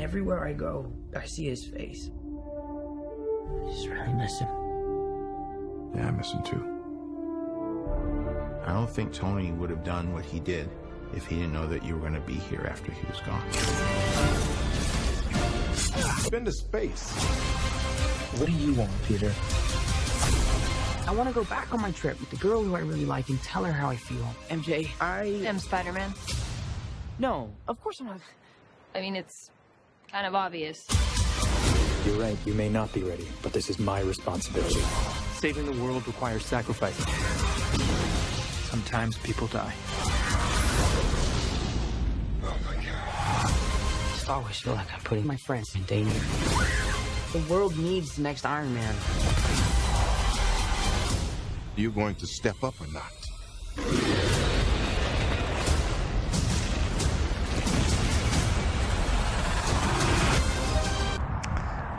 everywhere I go, I see his face. I just really miss him. Yeah, I miss him too. I don't think Tony would have done what he did if he didn't know that you were going to be here after he was gone. I've been to space. What do you want, Peter? I want to go back on my trip with the girl who I really like and tell her how I feel. MJ, I am Spider-Man. No, of course I'm not. I mean, it's kind of obvious. You're right, you may not be ready, but this is my responsibility. Saving the world requires sacrifice. Sometimes people die. Oh my God. I just always feel like I'm putting my friends in danger. The world needs the next Iron Man. Are you going to step up or not?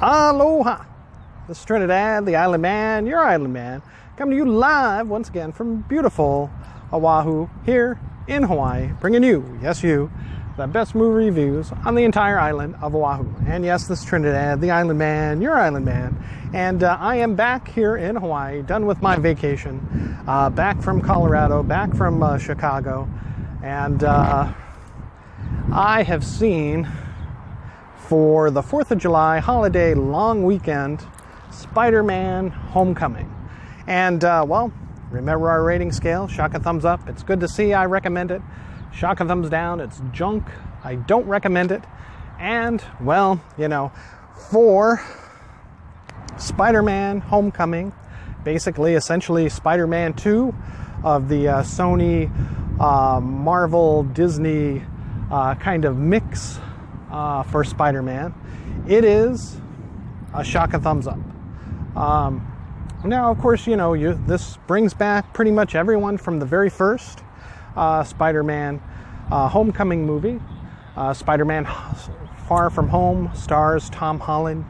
Aloha! This is Trinidad the Island Man, your Island Man, coming to you live once again from beautiful Oahu here in Hawaii, bringing you, yes you, the best movie reviews on the entire island of Oahu. And yes, this is Trinidad the Island Man, your Island Man, and I am back here in Hawaii, done with my vacation, back from Colorado, back from Chicago, and I have seen, for the 4th of July holiday long weekend, Spider-Man Homecoming. And, well, remember our rating scale, shock a thumbs up, it's good to see, I recommend it. Shock a thumbs down, it's junk, I don't recommend it. And, well, you know, for Spider-Man Homecoming, basically, essentially Spider-Man 2 of the Sony, Marvel, Disney kind of mix for Spider-Man, it is a shock a thumbs up. Now, of course, you know, this brings back pretty much everyone from the very first Spider-Man Homecoming movie. Spider-Man Far From Home stars Tom Holland,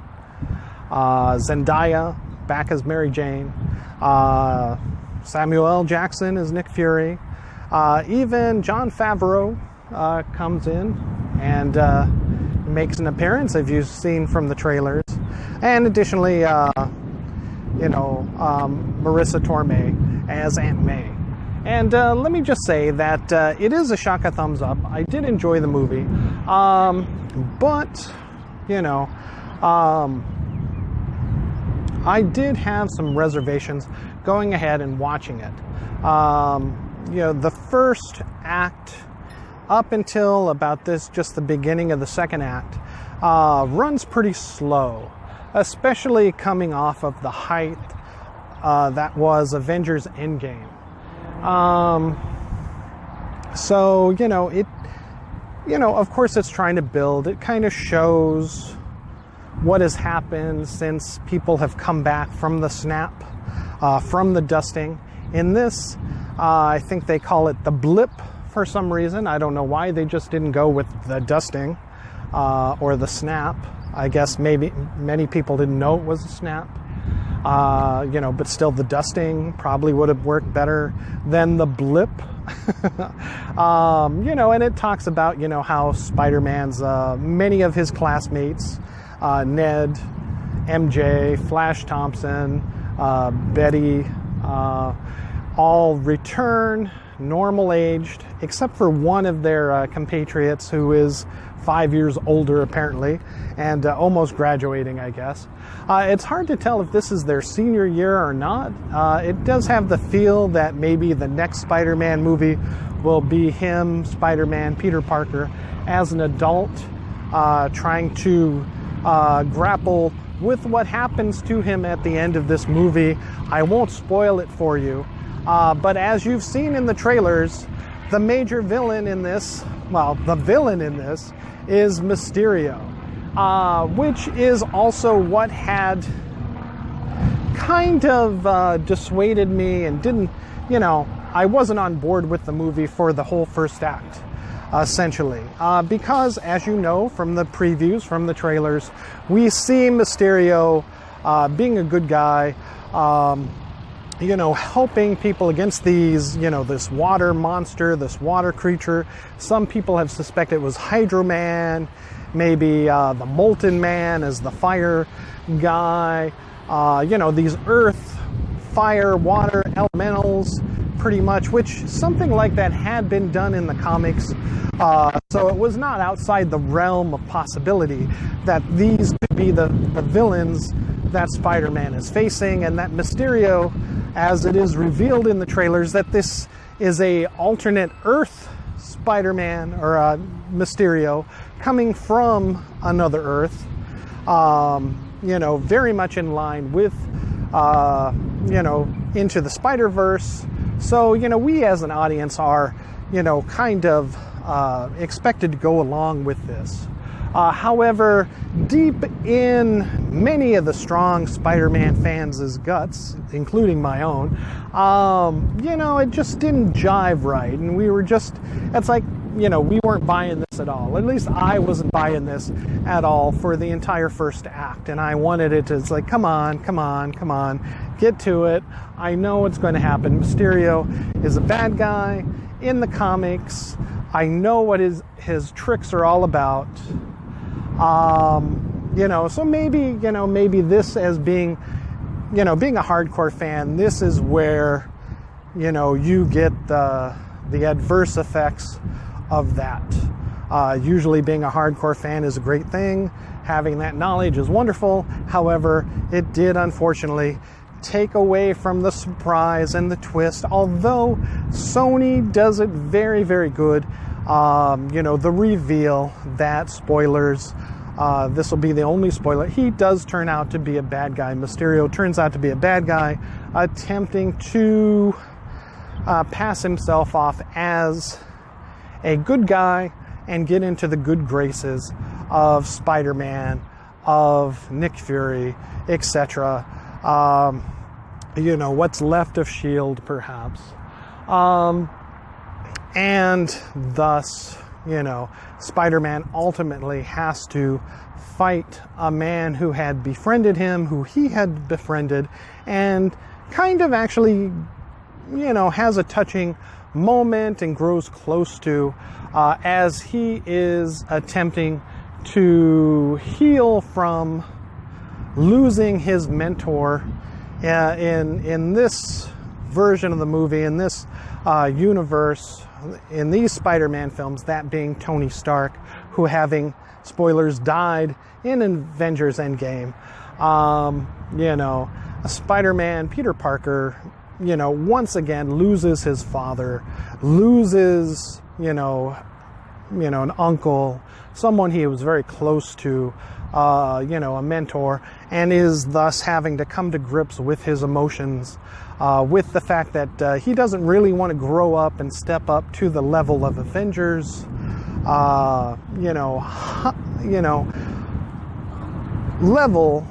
Zendaya back as Mary Jane, Samuel L. Jackson as Nick Fury, even Jon Favreau comes in and makes an appearance, as you've seen from the trailers, and additionally, you know, Marissa Tomei as Aunt May. And let me just say that it is a shock a thumbs up. I did enjoy the movie, but, you know, I did have some reservations going ahead and watching it. You know, the first act, up until about just the beginning of the second act, runs pretty slow, especially coming off of the height that was Avengers Endgame. So, you know, of course it's trying to build. It kind of shows what has happened since people have come back from the snap, from the dusting. In this, I think they call it the blip for some reason. I don't know why they just didn't go with the dusting or the snap. I guess maybe many people didn't know it was a snap. You know, but still the dusting probably would have worked better than the blip. You know, and it talks about, you know, how Spider-Man's, many of his classmates, Ned, MJ, Flash Thompson, Betty, all return normal aged, except for one of their compatriots who is 5 years older apparently, and almost graduating, I guess. It's hard to tell if this is their senior year or not. It does have the feel that maybe the next Spider-Man movie will be him, Spider-Man, Peter Parker, as an adult, trying to grapple with what happens to him at the end of this movie. I won't spoil it for you, but as you've seen in the trailers, the major villain in this, well, the villain in this is Mysterio, which is also what had kind of dissuaded me and didn't, you know, I wasn't on board with the movie for the whole first act, essentially. Because, as you know from the previews, from the trailers, we see Mysterio being a good guy, helping people against these, this water monster, this water creature. Some people have suspected it was Hydro Man, maybe the Molten Man as the fire guy. These earth, fire, water elementals, pretty much, which something like that had been done in the comics. So it was not outside the realm of possibility that these could be the villains that Spider-Man is facing, and that Mysterio, as it is revealed in the trailers, that this is a alternate Earth Spider-Man, or Mysterio, coming from another Earth, very much in line with, Into the Spider-Verse. So, we as an audience are, kind of expected to go along with this. However, deep in many of the strong Spider-Man fans' guts, including my own, it just didn't jive right. And we were just, it's like, we weren't buying this at all. At least I wasn't buying this at all for the entire first act. And I wanted it to, it's like, come on, get to it. I know what's going to happen. Mysterio is a bad guy in the comics. I know what his tricks are all about. So maybe this, as being a hardcore fan, this is where, you get the adverse effects of that. Usually being a hardcore fan is a great thing. Having that knowledge is wonderful. However, it did unfortunately take away from the surprise and the twist, although Sony does it very, very good. The reveal that, spoilers, this will be the only spoiler, he does turn out to be a bad guy. Mysterio turns out to be a bad guy, attempting to pass himself off as a good guy and get into the good graces of Spider-Man, of Nick Fury, etc. What's left of S.H.I.E.L.D., perhaps. And thus, Spider-Man ultimately has to fight a man who had befriended him, who he had befriended, and kind of actually, has a touching moment and grows close to as he is attempting to heal from losing his mentor in this version of the movie, in this universe, in these Spider-Man films, that being Tony Stark, who, having, spoilers, died in Avengers Endgame. Spider-Man, Peter Parker, once again loses his father, loses, an uncle, someone he was very close to, a mentor, and is thus having to come to grips with his emotions, with the fact that he doesn't really want to grow up and step up to the level of Avengers, level,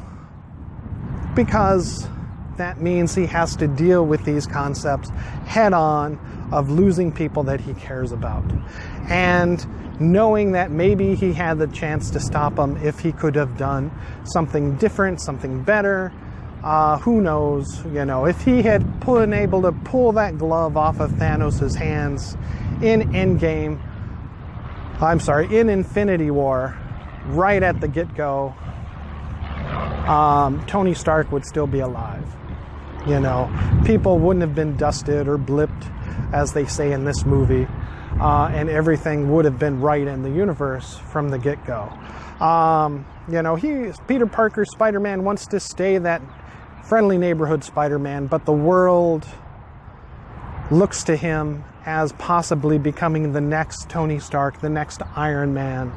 because that means he has to deal with these concepts head on of losing people that he cares about. And knowing that maybe he had the chance to stop them if he could have done something different, something better. Who knows, if he had been able to pull that glove off of Thanos' hands in in Infinity War, right at the get-go, Tony Stark would still be alive. People wouldn't have been dusted or blipped, as they say in this movie, and everything would have been right in the universe from the get-go. Peter Parker, Spider-Man, wants to stay that friendly neighborhood Spider-Man, but the world looks to him as possibly becoming the next Tony Stark, the next Iron Man,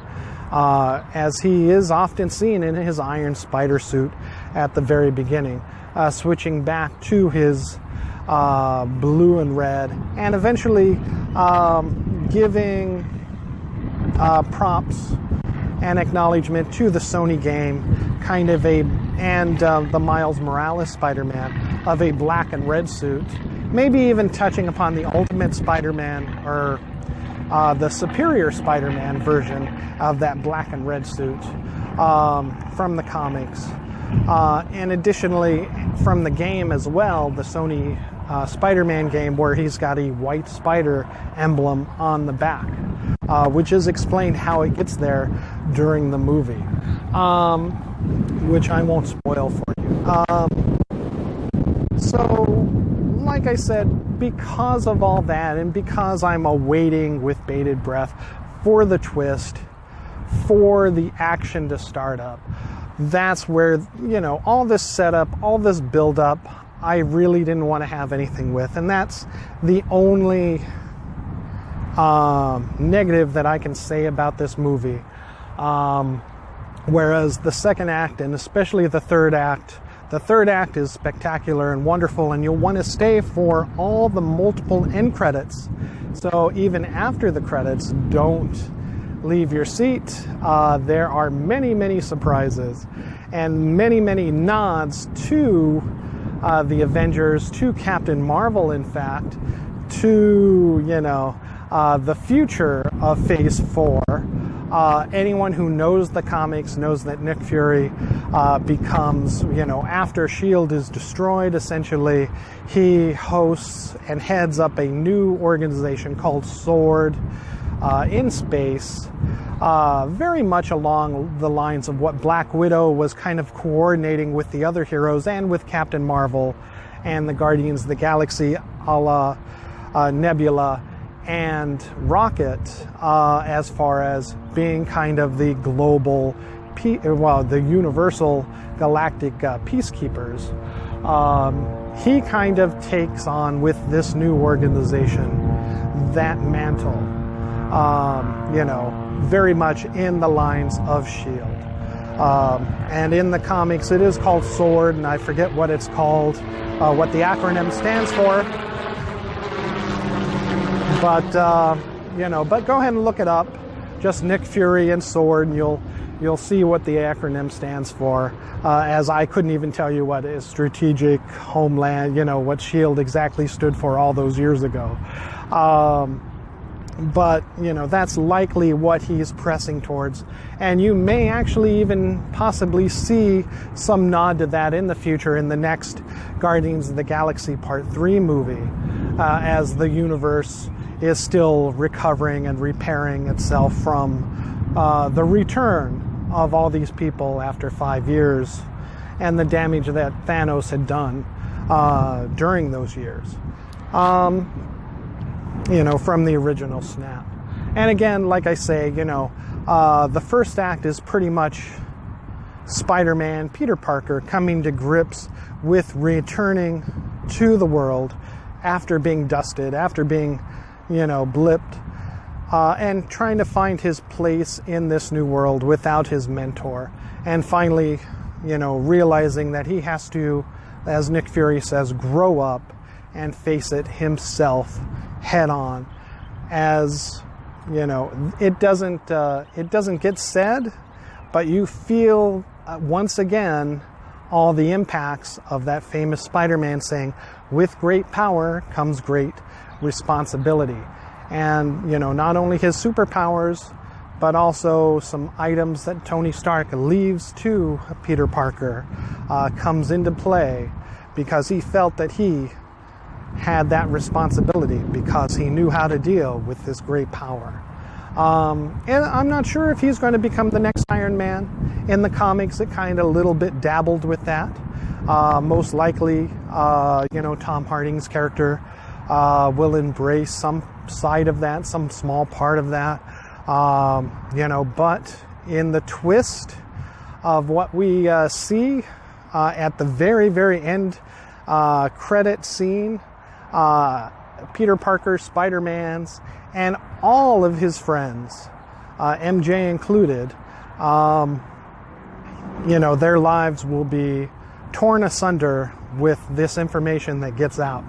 as he is often seen in his Iron Spider suit at the very beginning, switching back to his blue and red, and eventually giving props and acknowledgement to the Sony game, the Miles Morales Spider-Man of a black and red suit, maybe even touching upon the Ultimate Spider-Man, or the Superior Spider-Man version of that black and red suit from the comics. And additionally, from the game as well, the Sony Spider-Man game, where he's got a white spider emblem on the back, which is explained how it gets there during the movie, which I won't spoil for you. So, like I said, because of all that, and because I'm awaiting with bated breath for the twist, for the action to start up, that's where, all this setup, all this build-up, I really didn't want to have anything with. And that's the only negative that I can say about this movie. Whereas the second act, and especially the third act is spectacular and wonderful, and you'll want to stay for all the multiple end credits. So even after the credits, don't leave your seat. There are many, many surprises and many, many nods to the Avengers, to Captain Marvel, in fact, to, the future of Phase 4. Anyone who knows the comics knows that Nick Fury becomes, after S.H.I.E.L.D. is destroyed, essentially, he hosts and heads up a new organization called S.W.O.R.D. In space, very much along the lines of what Black Widow was kind of coordinating with the other heroes and with Captain Marvel and the Guardians of the Galaxy, a la Nebula and Rocket, as far as being kind of the global, the universal galactic peacekeepers. He kind of takes on with this new organization that mantle, very much in the lines of S.H.I.E.L.D. And in the comics, it is called S.W.O.R.D., and I forget what it's called, what the acronym stands for. But but go ahead and look it up. Just Nick Fury and S.W.O.R.D., and you'll see what the acronym stands for. As I couldn't even tell you what is Strategic Homeland, what S.H.I.E.L.D. exactly stood for all those years ago. But that's likely what he's pressing towards, and you may actually even possibly see some nod to that in the future in the next Guardians of the Galaxy Part 3 movie, as the universe is still recovering and repairing itself from the return of all these people after 5 years and the damage that Thanos had done during those years. From the original snap. And again, like I say, the first act is pretty much Spider-Man, Peter Parker, coming to grips with returning to the world after being dusted, after being, blipped, and trying to find his place in this new world without his mentor. And finally, realizing that he has to, as Nick Fury says, grow up and face it himself head on. As it doesn't get said, but you feel once again all the impacts of that famous Spider-Man saying, with great power comes great responsibility. And not only his superpowers, but also some items that Tony Stark leaves to Peter Parker comes into play, because he felt that he had that responsibility, because he knew how to deal with this great power. And I'm not sure if he's going to become the next Iron Man. In the comics, it kind of a little bit dabbled with that. Most likely, Tom Hardy's character will embrace some side of that, some small part of that. But in the twist of what we see at the very, very end credit scene, Peter Parker, Spider-Man's, and all of his friends, MJ included, their lives will be torn asunder with this information that gets out.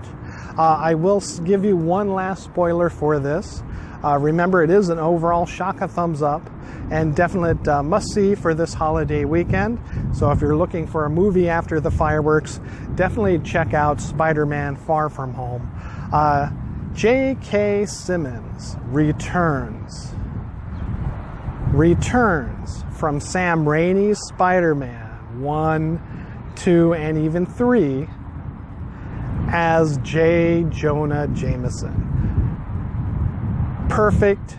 I will give you one last spoiler for this. Remember, it is an overall shock, a thumbs up, and definite must-see for this holiday weekend. So if you're looking for a movie after the fireworks, definitely check out Spider-Man Far From Home. J.K. Simmons returns from Sam Raimi's Spider-Man 1 2, and even 3 as J. Jonah Jameson. Perfect,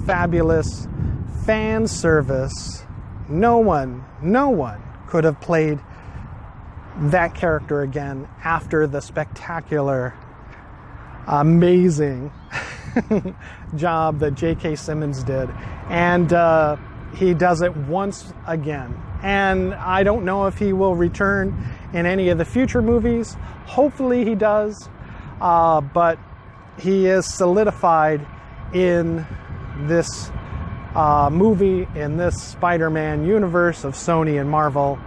fabulous, fan service. No one could have played that character again after the spectacular, amazing job that J.K. Simmons did. And he does it once again. And I don't know if he will return in any of the future movies. Hopefully he does. But he is solidified in this movie, in this Spider-Man universe of Sony and Marvel,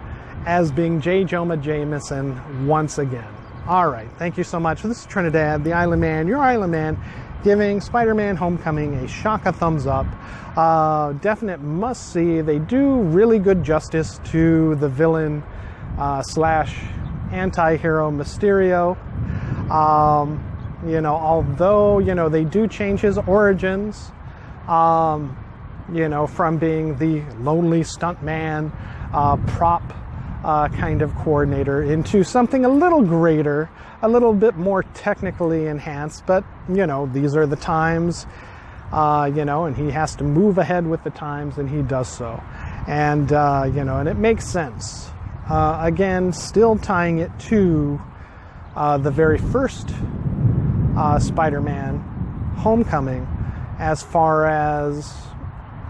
as being J. Jonah Jameson once again. All right, thank you so much. This is Trinidad the Island Man, your Island Man, giving Spider-Man Homecoming a shaka thumbs up. Definite must see. They do really good justice to the villain slash anti-hero Mysterio. You know, although, you know, they do change his origins, you know, from being the lonely stuntman, prop kind of coordinator into something a little greater, a little bit more technically enhanced. But, you know, these are the times, you know, and he has to move ahead with the times, and he does so. And, you know, and it makes sense. Again, still tying it to the very first Spider-Man Homecoming, as far as,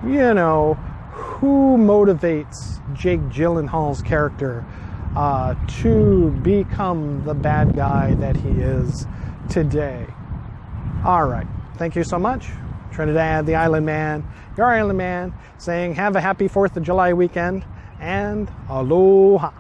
you know, who motivates Jake Gyllenhaal's character to become the bad guy that he is today. All right. Thank you so much. Trinidad the Island Man, your Island Man, saying have a happy 4th of July weekend, and aloha.